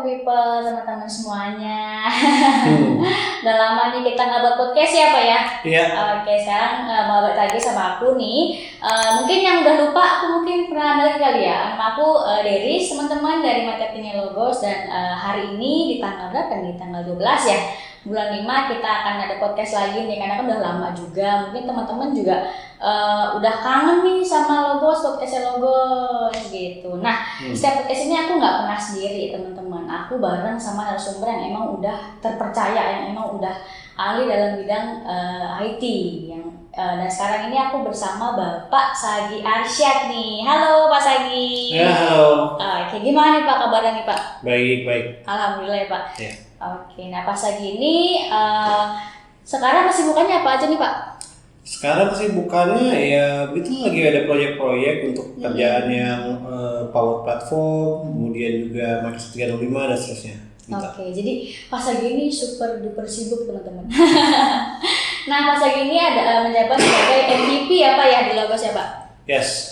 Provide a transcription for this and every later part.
people, teman-teman semuanya. Udah lama nih kita nggak buat podcast ya Pak ya? Iya. Oke, sekarang mau balik lagi sama aku nih. Mungkin yang udah lupa, aku mungkin pernah balik kali ya. Nama aku Deris, teman-teman dari Marketing Logos. Dan hari ini di tanggal berapa nih? Tanggal 12 ya. Bulan 5 kita akan ada podcast lagi nih, karena kan udah lama juga. Mungkin teman-teman juga udah kangen nih sama Logos, podcast Logos gitu. Nah, setiap podcast ini aku nggak pernah sendiri teman-teman. Aku bareng sama narasumber yang emang udah terpercaya, yang emang udah ahli dalam bidang IT. Dan sekarang ini aku bersama Bapak Sagi Arsyad nih. Halo Pak Sagi. Ya, halo. Oke, gimana nih Pak kabarnya nih Pak? Baik. Alhamdulillah ya Pak. Ya. Oke, nah Pak Sagi ini sekarang kesibukannya apa aja nih Pak? Sekarang kesibukannya ya itu lagi ada proyek-proyek untuk pekerjaan yang Power Platform, kemudian juga Microsoft 365 dan seterusnya. Oke, jadi Pak Sagi ini super duper sibuk teman-teman. Nah, Pak Sagi ini ada menjabat sebagai MVP ya Pak ya di Logos ya Pak? Yes,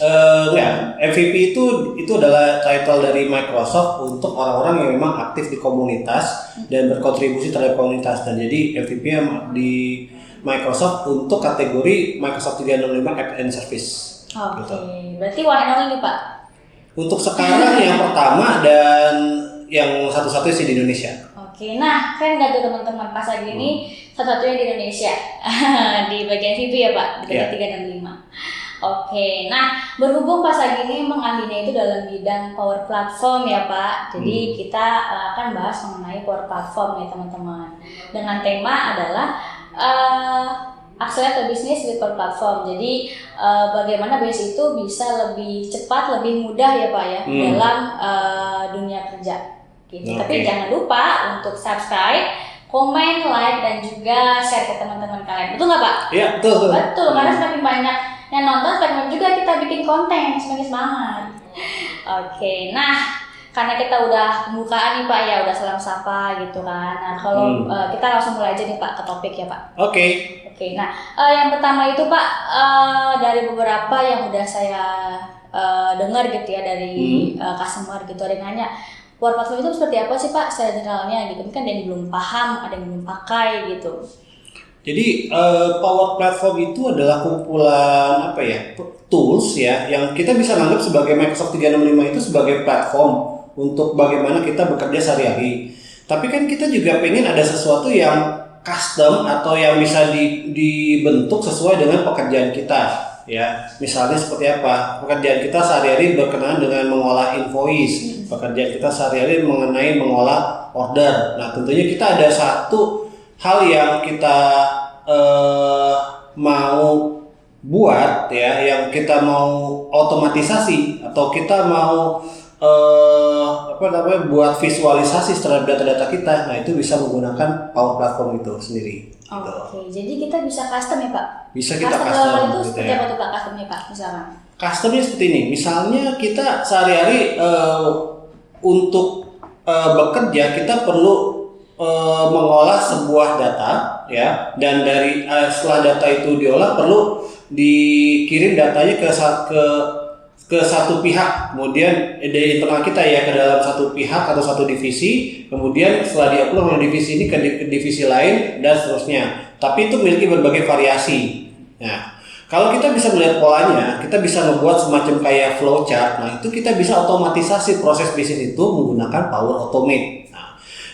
MVP itu adalah title dari Microsoft untuk orang-orang yang memang aktif di komunitas dan berkontribusi terhadap komunitas. Dan jadi MVP di Microsoft untuk kategori Microsoft 365 App and Service. Oke, Gitu. berarti one and only nih Pak? Untuk sekarang yang pertama dan yang satu-satunya sih di Indonesia. Oke, nah keren gak tuh teman-teman, Pak Sagi ini satu-satunya di Indonesia di bagian VP ya Pak, di bagian 365. Oke, nah berhubung Pak Sagi ini memang ahlinya itu dalam bidang Power Platform ya Pak. Jadi kita akan bahas mengenai Power Platform ya teman-teman. Dengan tema adalah Accelerate Business with Power Platform. Jadi bagaimana bisnis itu bisa lebih cepat, lebih mudah ya Pak ya dalam dunia kerja. Gitu. Tapi jangan lupa untuk subscribe, komen, like, dan juga share ke teman-teman kalian. Betul nggak Pak? Iya, betul. Betul, karena semakin banyak yang nonton, semakin juga kita bikin konten, semakin semangat. Oke, nah karena kita udah pembukaan nih Pak ya, udah salam sapa gitu kan. Nah kalau kita langsung mulai aja nih Pak ke topik ya Pak. Oke, nah yang pertama itu Pak, dari beberapa yang udah saya dengar gitu ya dari customer gitu, ada yang nanya, Power Platform itu seperti apa sih Pak secara generalnya gitu? Mungkin ada yang belum paham, ada yang belum pakai gitu. jadi Power Platform itu adalah kumpulan tools ya yang kita bisa anggap sebagai Microsoft 365 itu sebagai platform untuk bagaimana kita bekerja sehari-hari. Tapi kan kita juga pengen ada sesuatu yang custom atau yang bisa dibentuk sesuai dengan pekerjaan kita. Ya, misalnya seperti apa? Pekerjaan kita sehari-hari berkenaan dengan mengolah invoice. Pekerjaan kita sehari-hari mengenai mengolah order. Nah, tentunya kita ada satu hal yang kita mau buat ya, yang kita mau otomatisasi atau kita mau buat visualisasi terhadap data-data kita. Nah, itu bisa menggunakan Power Platform itu sendiri. Oke, jadi kita bisa custom ya Pak? Bisa kita custom itu gitu seperti ya. apa tuh Pak customnya Pak misalkan? Customnya seperti ini, misalnya kita sehari-hari untuk bekerja kita perlu mengolah sebuah data ya, dan dari setelah data itu diolah perlu dikirim datanya ke satu pihak, kemudian dari internal kita ya ke dalam satu pihak atau satu divisi, kemudian setelah diupload oleh divisi ini ke divisi lain dan seterusnya. Tapi itu memiliki berbagai variasi. Nah, kalau kita bisa melihat polanya, kita bisa membuat semacam kayak flowchart. Nah, itu kita bisa otomatisasi proses bisnis itu menggunakan Power Automate.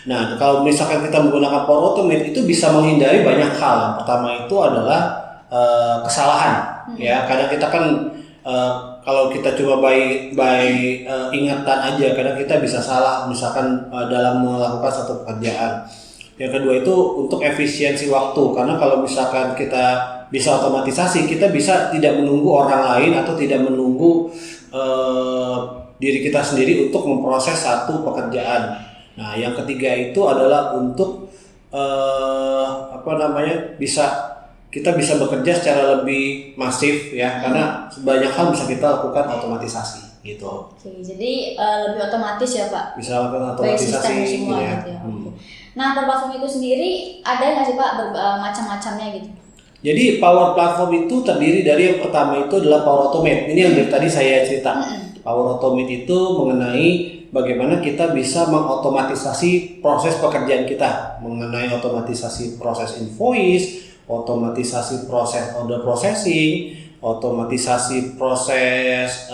Nah, kalau misalkan kita menggunakan Power Automate itu bisa menghindari banyak hal. Yang pertama itu adalah kesalahan. Ya, kadang kita kan kalau kita coba by ingatan aja, kadang kita bisa salah misalkan dalam melakukan satu pekerjaan. Yang kedua itu untuk efisiensi waktu, karena kalau misalkan kita bisa otomatisasi, kita bisa tidak menunggu orang lain atau tidak menunggu diri kita sendiri untuk memproses satu pekerjaan. Nah, yang ketiga itu adalah untuk kita bisa bekerja secara lebih masif ya, karena banyak hal bisa kita lakukan otomatisasi gitu. Oke, jadi lebih otomatis ya Pak? Bisa lakukan otomatisasi semua ya. gitu ya. Nah, Power Platform itu sendiri ada nggak sih Pak macam-macamnya gitu? Jadi Power Platform itu terdiri dari yang pertama itu adalah Power Automate. Ini yang dari tadi saya cerita. Power Automate itu mengenai bagaimana kita bisa mengotomatisasi proses pekerjaan kita mengenai otomatisasi proses invoice, otomatisasi proses order processing, otomatisasi proses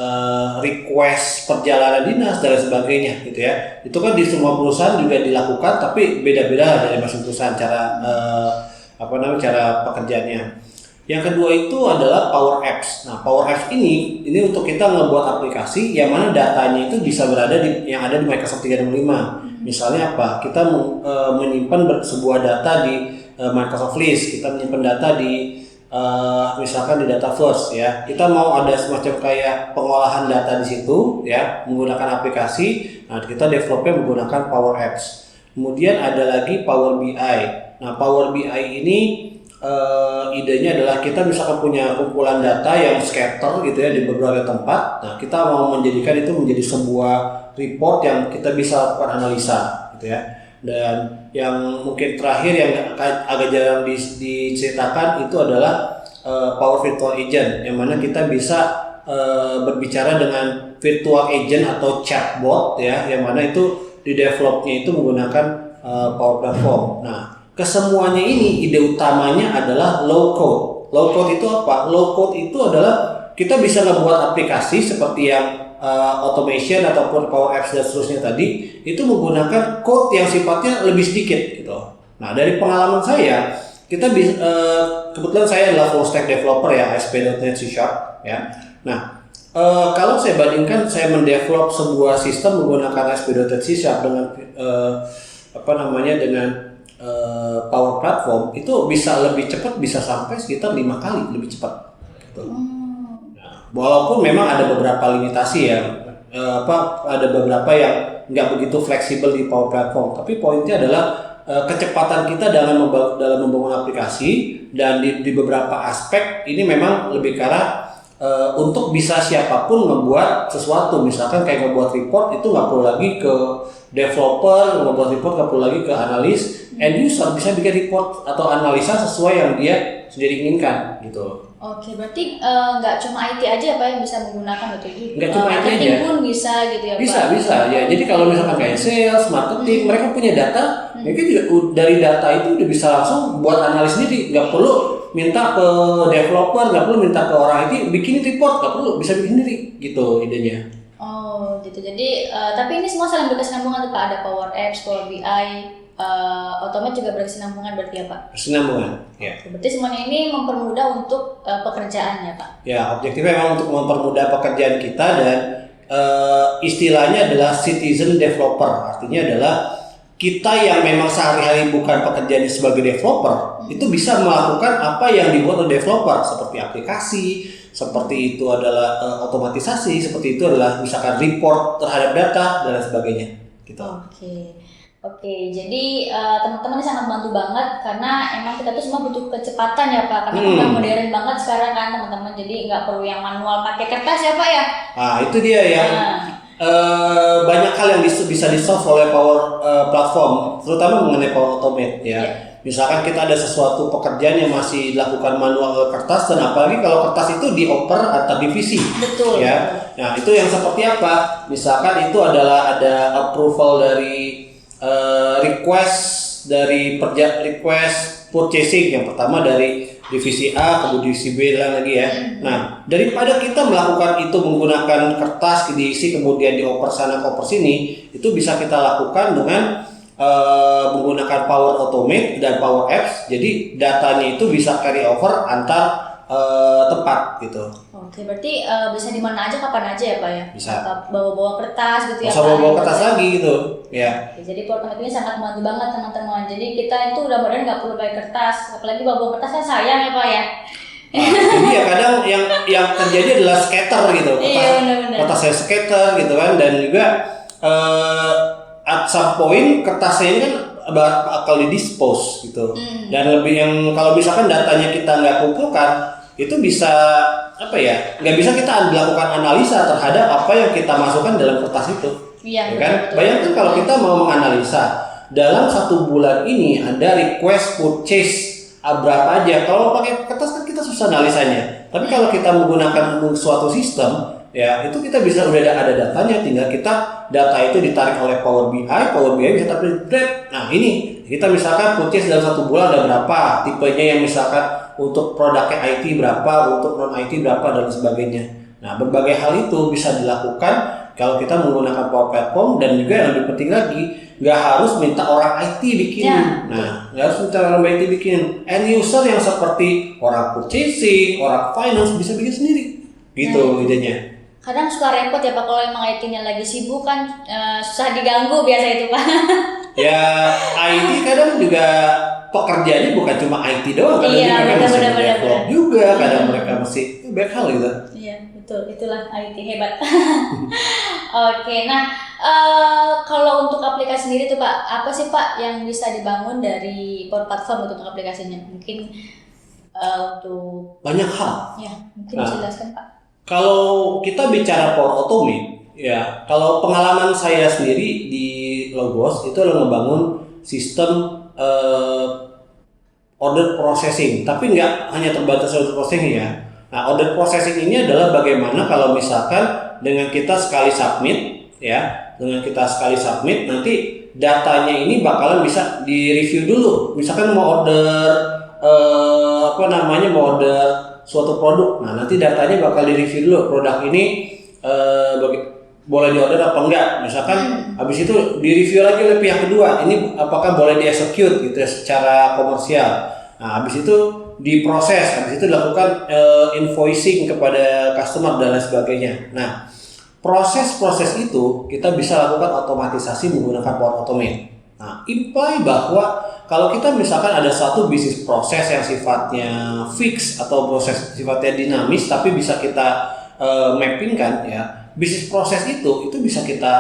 request perjalanan dinas dan sebagainya gitu ya. Itu kan di semua perusahaan juga dilakukan, tapi beda-beda dari masing perusahaan cara cara pekerjaannya. Yang kedua itu adalah Power Apps. Nah, Power Apps ini untuk kita ngebuat aplikasi yang mana datanya itu bisa berada yang ada di Microsoft 365. Misalnya apa? Kita menyimpan sebuah data di Microsoft List, kita menyimpan data di misalkan di Dataverse ya. Kita mau ada semacam kayak pengolahan data di situ ya, menggunakan aplikasi. Nah, kita developnya menggunakan Power Apps. Kemudian ada lagi Power BI. Nah, Power BI ini idenya adalah kita misalkan punya kumpulan data yang scatter gitu ya di beberapa tempat. Nah, kita mau menjadikan itu menjadi sebuah report yang kita bisa lakukan analisa gitu ya. Dan yang mungkin terakhir yang agak jarang diceritakan itu adalah Power Virtual Agent, yang mana kita bisa berbicara dengan virtual agent atau chatbot ya, yang mana itu di developnya itu menggunakan Power Platform. Nah, kesemuanya ini ide utamanya adalah low code. Low code itu apa? Low code itu adalah kita bisa ngebuat aplikasi seperti yang automation ataupun Power Apps dan seterusnya tadi, itu menggunakan code yang sifatnya lebih sedikit gitu. Nah, dari pengalaman saya, kita bisa kebetulan saya adalah full stack developer ya, ASP.NET C# ya. Nah, kalau saya bandingkan saya mendevelop sebuah sistem menggunakan ASP.NET C# dengan dengan Power Platform, itu bisa lebih cepat, bisa sampai sekitar 5 kali lebih cepat gitu. Nah, walaupun memang ada beberapa limitasi ya, ada beberapa yang nggak begitu fleksibel di Power Platform, tapi poinnya adalah kecepatan kita dalam membangun aplikasi, dan di beberapa aspek ini memang lebih ke arah untuk bisa siapapun membuat sesuatu. Misalkan kayak ngebuat report itu nggak perlu lagi ke developer, ngebuat report nggak perlu lagi ke analis, end user bisa bikin report atau analisa sesuai yang dia sendiri inginkan gitu. Oke, berarti nggak cuma IT aja Pak yang bisa menggunakan itu? Nggak cuma IT aja. Pun bisa gitu ya Pak? Bisa ya. Jadi kalau misalkan kayak sales, marketing, mereka punya data, mereka juga dari data itu udah bisa langsung buat analis sendiri. Nggak perlu minta ke developer, nggak perlu minta ke orang IT bikin report, nggak perlu, bisa bikin sendiri gitu idenya. Oh gitu. Jadi tapi ini semua saling berkesinambungan tuh Pak. Ada Power Apps, Power BI, Automate juga berkesinambungan berarti ya Pak? Berkesinambungan, ya. Berarti semuanya ini mempermudah untuk pekerjaan ya Pak? Ya, objektifnya memang untuk mempermudah pekerjaan kita, dan istilahnya adalah citizen developer. Artinya adalah kita yang memang sehari-hari bukan pekerjaannya sebagai developer, itu bisa melakukan apa yang dibuat oleh developer, seperti aplikasi, seperti itu adalah otomatisasi, seperti itu adalah misalkan report terhadap data dan lain sebagainya gitu. Oke, jadi teman-teman ini sangat bantu banget, karena emang kita tuh semua butuh kecepatan ya Pak, karena udah modern banget sekarang kan teman-teman, jadi nggak perlu yang manual pakai kertas ya Pak ya. Nah, itu dia yang banyak hal yang bisa di-solve oleh Power Platform, terutama mengenai Power Automate ya. Misalkan kita ada sesuatu pekerjaan yang masih dilakukan manual kertas, dan apalagi kalau kertas itu dioper atau divisi. Betul. Ya. Nah, itu yang seperti apa? Misalkan itu adalah ada approval dari request purchasing, yang pertama dari divisi A ke divisi B lagi ya. Nah, daripada kita melakukan itu menggunakan kertas diisi kemudian dioper sana oper sini, itu bisa kita lakukan dengan menggunakan Power Automate dan Power Apps. Jadi datanya itu bisa carry over antar tempat gitu. Oke, berarti bisa di mana aja, kapan aja ya Pak ya? Bisa. Bawa-bawa kertas gitu ya Pak? Bisa bawa kertas lagi gitu ya. Oke, jadi Power Automate ini sangat membantu banget teman-teman. Jadi kita itu udah modern nggak perlu pakai kertas, apalagi bawa kertas kan sayang ya Pak ya. Jadi ya kadang yang terjadi adalah scatter gitu. Kertas saya scatter gitu kan, dan juga at some point kertasnya ini kan bakal di-dispose gitu. Dan lebih yang kalau misalkan datanya kita nggak kumpulkan, itu bisa nggak bisa kita lakukan analisa terhadap apa yang kita masukkan dalam kertas itu. Iya, kan? Betul. Bayangkan kalau kita mau menganalisa dalam 1 bulan ini ada request purchase berapa aja. Kalau pakai kertas kan kita susah analisanya. Tapi kalau kita menggunakan suatu sistem ya itu kita bisa udah ada datanya, tinggal kita data itu ditarik oleh Power BI bisa terupdate. Nah ini kita misalkan purchase dalam 1 bulan ada berapa, tipenya yang misalkan untuk produknya IT berapa, untuk non IT berapa dan sebagainya. Nah berbagai hal itu bisa dilakukan kalau kita menggunakan Power Platform, dan juga yang lebih penting lagi nggak harus minta orang IT bikin. Nah nggak harus minta orang IT bikin. End user yang seperti orang purchasing, orang finance bisa bikin sendiri. Gitu idenya. Kadang suka repot ya Pak kalau emang IT-nya lagi sibuk kan, susah diganggu biasa itu Pak. Ya IT kadang juga pekerjaannya bukan cuma IT doang, kadang mereka mesti develop juga, kadang mereka mesti banyak hal gitu. Iya betul, itulah IT hebat. Oke, nah kalau untuk aplikasi sendiri tuh Pak, apa sih Pak yang bisa dibangun dari Power Platform untuk aplikasinya? Mungkin untuk banyak hal. Ya, mungkin bisa jelaskan Pak. Kalau kita bicara Power Automate, ya kalau pengalaman saya sendiri di Logos itu adalah ngebangun sistem order processing, tapi nggak hanya terbatas order processing ya. Nah, order processing ini adalah bagaimana kalau misalkan dengan kita sekali submit, ya, nanti datanya ini bakalan bisa direview dulu. Misalkan mau order mau order suatu produk, nah nanti datanya bakal direview dulu, produk ini boleh diorder apa enggak. Misalkan habis itu direview lagi oleh pihak kedua, ini apakah boleh di-execute gitu ya secara komersial. Nah habis itu diproses, habis itu dilakukan invoicing kepada customer dan lain sebagainya. Nah proses-proses itu kita bisa lakukan otomatisasi menggunakan Power Automate. Nah, imply bahwa kalau kita misalkan ada satu bisnis proses yang sifatnya fix atau proses sifatnya dinamis, tapi bisa kita mappingkan ya, bisnis proses itu bisa kita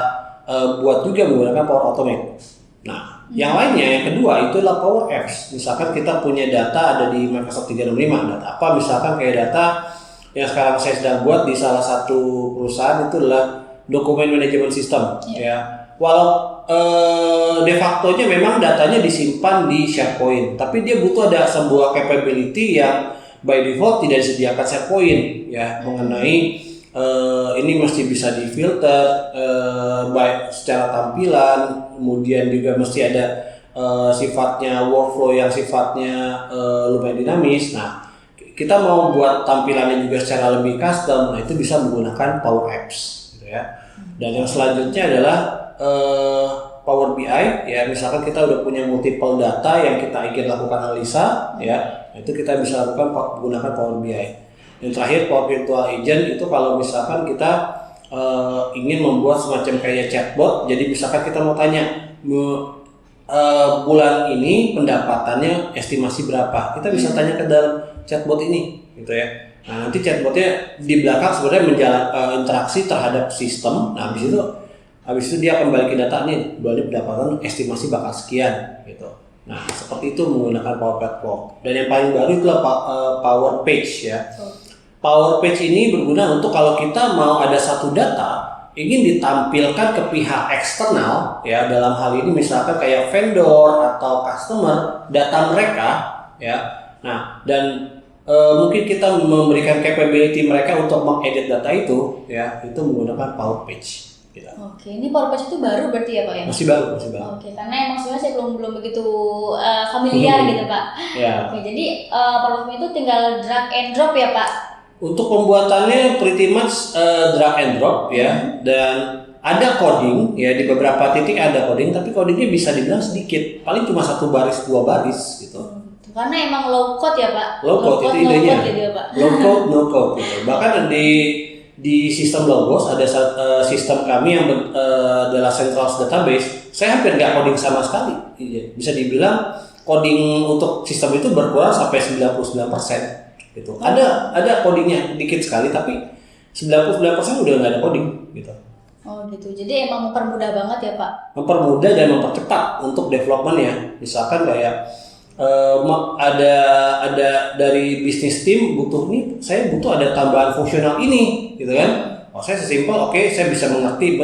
buat juga menggunakan Power Automate. Nah, yang lainnya yang kedua itu adalah Power Apps. Misalkan kita punya data ada di Microsoft 365, data apa? Misalkan kayak data yang sekarang saya sedang buat di salah satu perusahaan itu adalah dokumen manajemen sistem, ya. Walau de factonya memang datanya disimpan di SharePoint, tapi dia butuh ada sebuah capability yang by default tidak disediakan SharePoint, ya, mengenai ini mesti bisa difilter baik secara tampilan, kemudian juga mesti ada sifatnya workflow yang sifatnya lumayan dinamis. Nah, kita mau buat tampilannya juga secara lebih custom, nah itu bisa menggunakan Power Apps, gitu ya. Dan yang selanjutnya adalah Power BI, ya, misalkan kita udah punya multiple data yang kita ingin lakukan analisa, ya, itu kita bisa lakukan menggunakan Power BI. Yang terakhir Power Virtual Agent itu kalau misalkan kita ingin membuat semacam kayak chatbot, jadi misalkan kita mau tanya bulan ini pendapatannya estimasi berapa, kita bisa tanya ke dalam chatbot ini, gitu ya. Nah nanti chatbotnya di belakang sebenarnya menjalankan interaksi terhadap sistem. Nah habis itu dia akan balikin data nih, bulan ini pendapatan estimasi bakal sekian, gitu. Nah seperti itu menggunakan Power Platform. Dan yang paling baru itulah Power Page, ya. Power Page ini berguna untuk kalau kita mau ada satu data ingin ditampilkan ke pihak eksternal, ya, dalam hal ini misalkan kayak vendor atau customer, data mereka, ya. Nah dan mungkin kita memberikan capability mereka untuk mengedit data itu, ya, itu menggunakan Power Page. Gitu. Oke, ini Power Page itu baru berarti ya Pak ya? Masih baru. Oke, karena emang sebenarnya saya belum begitu familiar gitu Pak. Ya. Oke, jadi Power Page itu tinggal drag and drop ya Pak? Untuk pembuatannya pretty much drag and drop, ya, dan ada coding, ya, di beberapa titik ada coding, tapi codingnya bisa dibilang sedikit, paling cuma 1 baris 2 baris gitu. Karena emang low code ya Pak? Low code itu idenya. Gitu ya, Pak? Low code, no code gitu. Bahkan di sistem Logos ada sistem kami yang adalah central database. Saya hampir nggak coding sama sekali. Bisa dibilang coding untuk sistem itu berkurang sampai 99%. Gitu. Ada codingnya dikit sekali, tapi 99% udah nggak ada coding gitu. Oh gitu. Jadi emang mempermudah banget ya Pak? Mempermudah dan mempercepat untuk development-nya. Misalkan kayak ada dari bisnis tim saya butuh ada tambahan fungsional ini, gitu kan? Saya sesimpel, saya bisa mengerti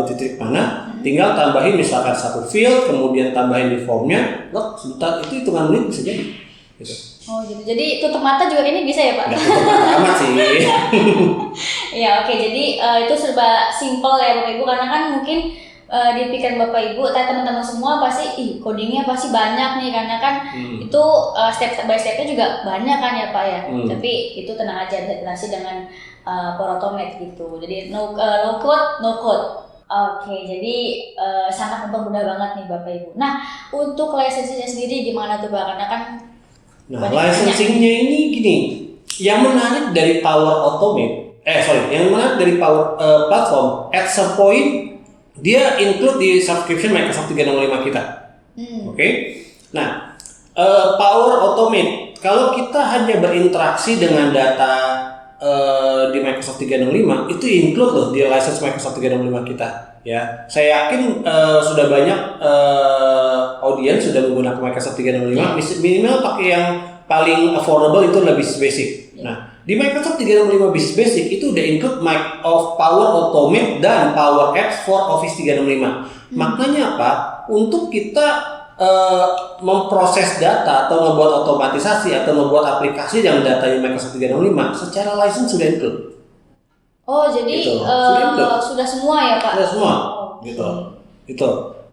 titik mana, tinggal tambahin misalkan 1 field, kemudian tambahin di formnya, sebentar itu hitungan menit bisa jadi. Gitu. Oh gitu. Jadi tutup mata juga ini bisa ya Pak? Nggak tutup mata amat sih. Ya oke. Jadi itu serba simpel ya Bapak Ibu, karena kan mungkin di pikiran Bapak Ibu, teman-teman semua pasti, codingnya pasti banyak nih, karena kan itu step by stepnya juga banyak kan ya Pak ya. Tapi itu tenang aja, integrasi dengan Power Automate gitu. Jadi no code, no code. Oke, jadi sangat mempermudah banget nih Bapak Ibu. Nah, untuk licensingnya sendiri gimana tuh Pak? Karena kan Nah, licensingnya ini gini, yang menarik dari Power Automate, yang menarik dari Power Platform, at some point dia include di subscription Microsoft 365 kita. Oke. Nah, Power Automate, kalau kita hanya berinteraksi dengan data di Microsoft 365, itu include loh di license Microsoft 365 kita. Ya, saya yakin sudah banyak audiens sudah menggunakan Microsoft 365, minimal pakai yang paling affordable itu adalah Business Basic. Nah, di Microsoft 365 Business Basic itu udah include Power Automate dan Power Apps for Office 365. Maknanya apa? Untuk kita memproses data atau membuat otomatisasi atau membuat aplikasi yang datanya Microsoft 365 secara license sudah include. Oh, jadi gitu. Sudah semua ya Pak? Sudah semua, gitu. Itu.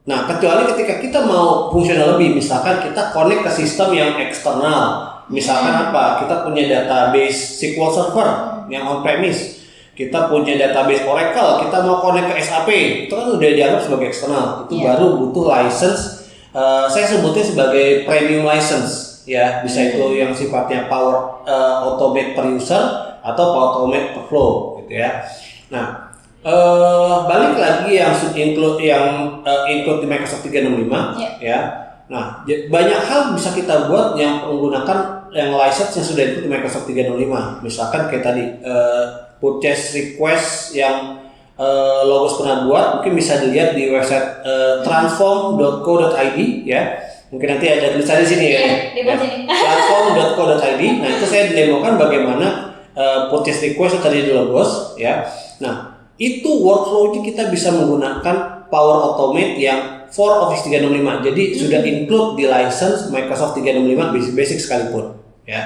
Nah, kecuali ketika kita mau fungsional lebih, misalkan kita connect ke sistem yang eksternal, misalkan apa? Kita punya database SQL Server yang on-premise, kita punya database Oracle, kita mau connect ke SAP, itu kan udah dianggap sebagai eksternal, itu baru butuh license. Saya sebutnya sebagai premium license, ya, bisa itu yang sifatnya Power Automate per user atau Power Automate per flow. Ya. Nah, balik lagi yang include di Microsoft 365 ya. Nah, banyak hal bisa kita buat yang menggunakan yang license yang sudah include di Microsoft 365. Misalkan kayak tadi purchase request yang Logos pernah buat, mungkin bisa dilihat di website transform.co.id ya. Mungkin nanti ada tulisan di sini ya. Transform.co.id. Nah, itu saya demokan bagaimana purchase request tadi di Logos ya. Nah, itu workflow-nya kita bisa menggunakan Power Automate yang for Office 365. Jadi sudah include di license Microsoft 365 Basic sekalipun ya.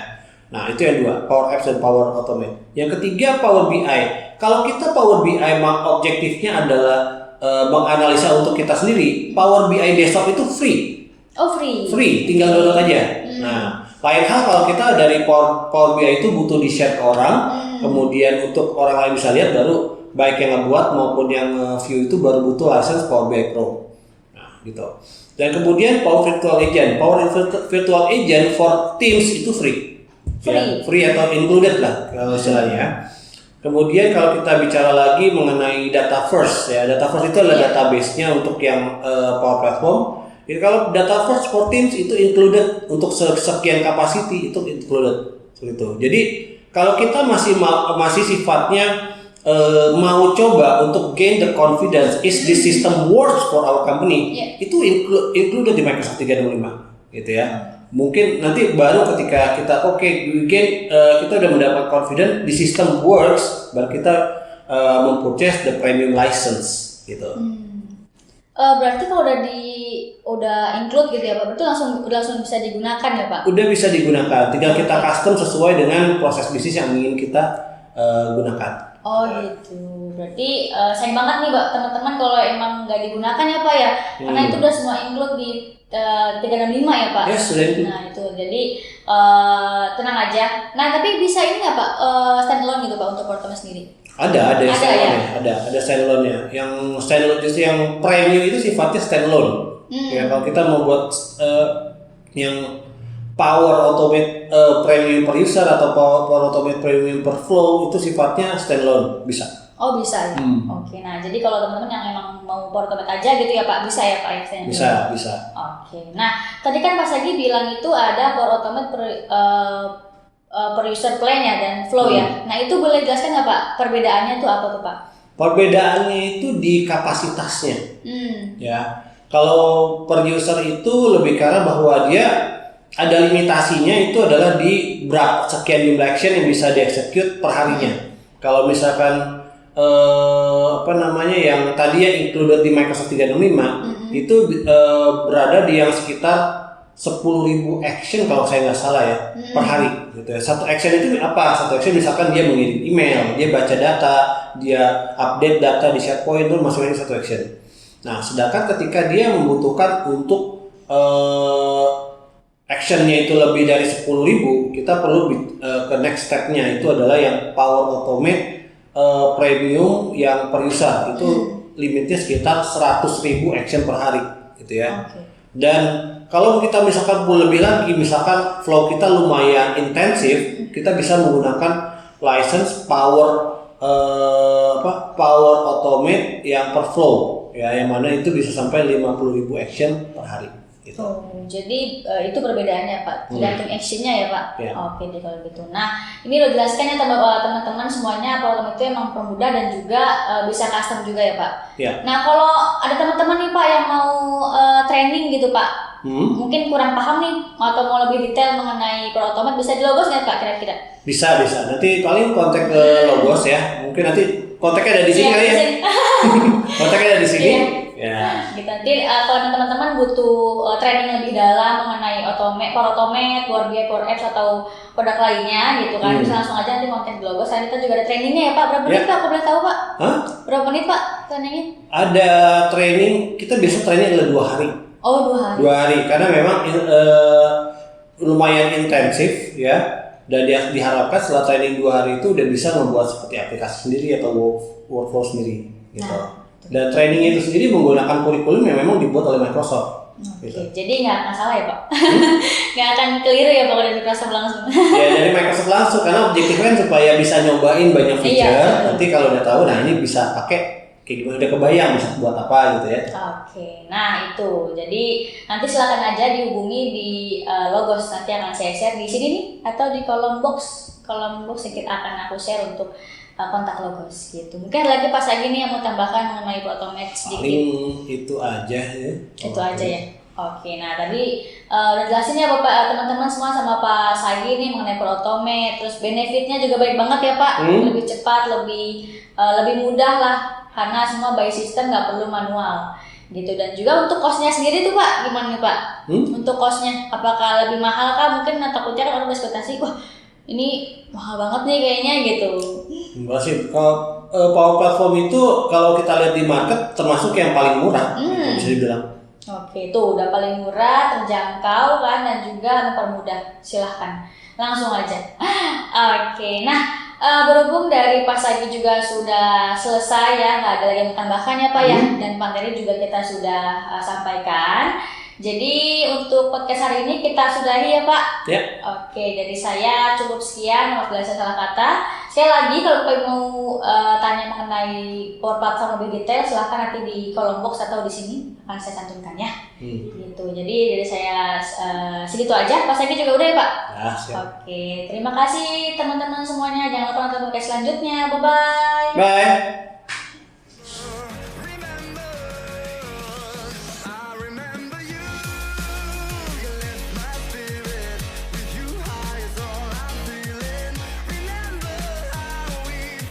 Nah, itu yang dua, Power Apps dan Power Automate. Yang ketiga Power BI. Kalau kita Power BI objektifnya adalah menganalisa untuk kita sendiri, Power BI Desktop itu free. Oh, free. Free, tinggal download aja. Nah, lain hal kalau kita dari Power BI itu butuh di-share ke orang, kemudian untuk orang lain bisa lihat, baru baik yang ngebuat maupun yang view itu baru butuh license Power BI Pro. Nah, gitu. Dan kemudian Power Virtual Agent. Power Virtual Agent for Teams itu free. Ya, free atau included lah kalau istilahnya. Kemudian kalau kita bicara lagi mengenai Data First ya, Data First itu adalah database-nya untuk yang Power Platform. Jadi kalau Data First for Teams itu included untuk sekian capacity itu included seperti itu. Jadi kalau kita masih sifatnya mau coba untuk gain the confidence is this system works for our company, itu included di Microsoft 365 gitu ya. Mungkin nanti baru ketika kita kita udah mendapat confidence di system works, baru kita mempurchase the premium license gitu. Berarti kalau udah include gitu ya Pak, berarti langsung bisa digunakan ya Pak? Udah bisa digunakan, tinggal kita custom sesuai dengan proses bisnis yang ingin kita gunakan. Oh gitu, berarti sayang banget nih Pak teman-teman kalau emang nggak digunakan ya Pak ya, karena itu udah semua include di 365 ya Pak. Yes, sudah itu. Nah itu, jadi tenang aja. Nah tapi bisa ini nggak Pak standalone gitu Pak untuk portfolio sendiri? Ada standalone-nya. Yang standalone itu yang premium itu sifatnya standalone. Ya kalau kita mau buat yang Power Automate Premium per user atau Power Automate Premium per flow itu sifatnya standalone, bisa. Oh bisa ya. Oke, nah jadi kalau teman-teman yang emang mau Power Automate aja gitu ya Pak, bisa ya Pak ya standalone? Bisa. Oke, nah tadi kan Pak Sagi bilang itu ada Power Automate per user plan ya dan flow ya. Nah itu boleh jelaskan nggak Pak perbedaannya tuh apa tuh Pak? Perbedaannya itu di kapasitasnya. Ya, kalau per user itu lebih karena bahwa dia ada limitasinya, itu adalah di berapa sekian jumlah action yang bisa di-execute per harinya. Kalau misalkan yang tadi yang included di Microsoft 365 itu berada di yang sekitar 10.000 action kalau saya nggak salah ya per hari gitu ya. Satu action itu apa? Satu action misalkan dia mengirim email, dia baca data, dia update data di SharePoint itu masuknya satu action. Nah, sedangkan ketika dia membutuhkan untuk actionnya itu lebih dari 10.000, kita perlu ke next stepnya itu adalah yang Power Automate premium yang per user itu limitnya sekitar 100.000 action per hari gitu ya. Dan kalau kita misalkan lebih lagi, misalkan flow kita lumayan intensif, kita bisa menggunakan license Power Power Automate yang per flow ya, yang mana itu bisa sampai 50.000 action per hari gitu. Jadi itu perbedaannya Pak, tergantung actionnya ya Pak. Ya. Oke deh kalau gitu. Nah ini lo jelaskan ya teman-teman semuanya Power itu emang permudah dan juga bisa custom juga ya Pak. Ya. Nah kalau ada teman-teman nih Pak yang mau training gitu Pak, mungkin kurang paham nih atau mau lebih detail mengenai Power Automate, bisa di Logos nggak Pak kira-kira? Bisa. Nanti paling kontak ke Logos ya. Mungkin nanti kontaknya ada di sini kali ya. Kontaknya ada di sini. Ya. Gitu. Nanti kalau teman-teman butuh training lebih dalam mengenai Power Automate, Power BI, Power Apps atau produk lainnya gitu kan, bisa langsung aja nanti kontak di Logos. Kita juga ada trainingnya ya Pak. Berapa menit Pak? Aku boleh tahu Pak? Berapa menit Pak trainingnya? Ada training, kita biasa training adalah 2 hari. Oh 2 hari. 2 hari karena memang lumayan intensif ya, dan diharapkan setelah training 2 hari itu udah bisa membuat seperti aplikasi sendiri atau workflow sendiri gitu. Dan training itu sendiri menggunakan kurikulum yang memang dibuat oleh Microsoft. Gitu. Jadi nggak salah ya Pak? Nggak akan keliru ya Pak dari Microsoft langsung? Ya dari Microsoft langsung, karena objektifnya kan supaya bisa nyobain banyak feature. Nanti kalau udah tahu, nah ini bisa pakai kayak gimana, udah kebayang bisa buat apa gitu ya. Nah itu, jadi nanti silakan aja dihubungi di Logos, nanti akan saya share di sini nih atau di kolom box sedikit akan aku share untuk kontak Logos gitu. Mungkin lagi pas lagi nih yang mau tambahkan mengenai Automate sedikit. Paling itu aja ya. Itu aja ya. Oke, nah tadi udah jelasin ya Bapak teman-teman semua sama Pak Sagi nih mengenai Automate, terus benefitnya juga baik banget ya Pak, lebih cepat, lebih mudah lah, karena semua by system nggak perlu manual gitu. Dan juga untuk costnya sendiri tuh Pak, gimana nih Pak? Untuk costnya, apakah lebih mahal kah? Mungkin takutnya kan orang berekspektasi, wah ini mahal banget nih kayaknya gitu. Enggak sih, kalau Power Platform itu kalau kita lihat di market termasuk yang paling murah, bisa dibilang. Oke, itu udah paling murah, terjangkau kan, dan juga mempermudah. Silahkan, langsung aja. Oke, nah berhubung dari Pak Sagi juga sudah selesai ya, nggak ada lagi yang ditambahkan ya Pak ya, dan materi juga kita sudah sampaikan. Jadi untuk podcast hari ini kita sudahi ya Pak. Ya. Oke, dari saya cukup sekian. Apabila saya salah kata, sekali lagi kalau Bapak mau tanya mengenai Power Platform lebih detail, silahkan nanti di kolom box atau di sini akan saya cantumkan ya. Gitu. Jadi dari saya segitu aja. Pak Sagi juga udah ya Pak. Ya, siap. Oke, terima kasih teman-teman semuanya. Jangan lupa nonton podcast selanjutnya. Bye bye. Bye.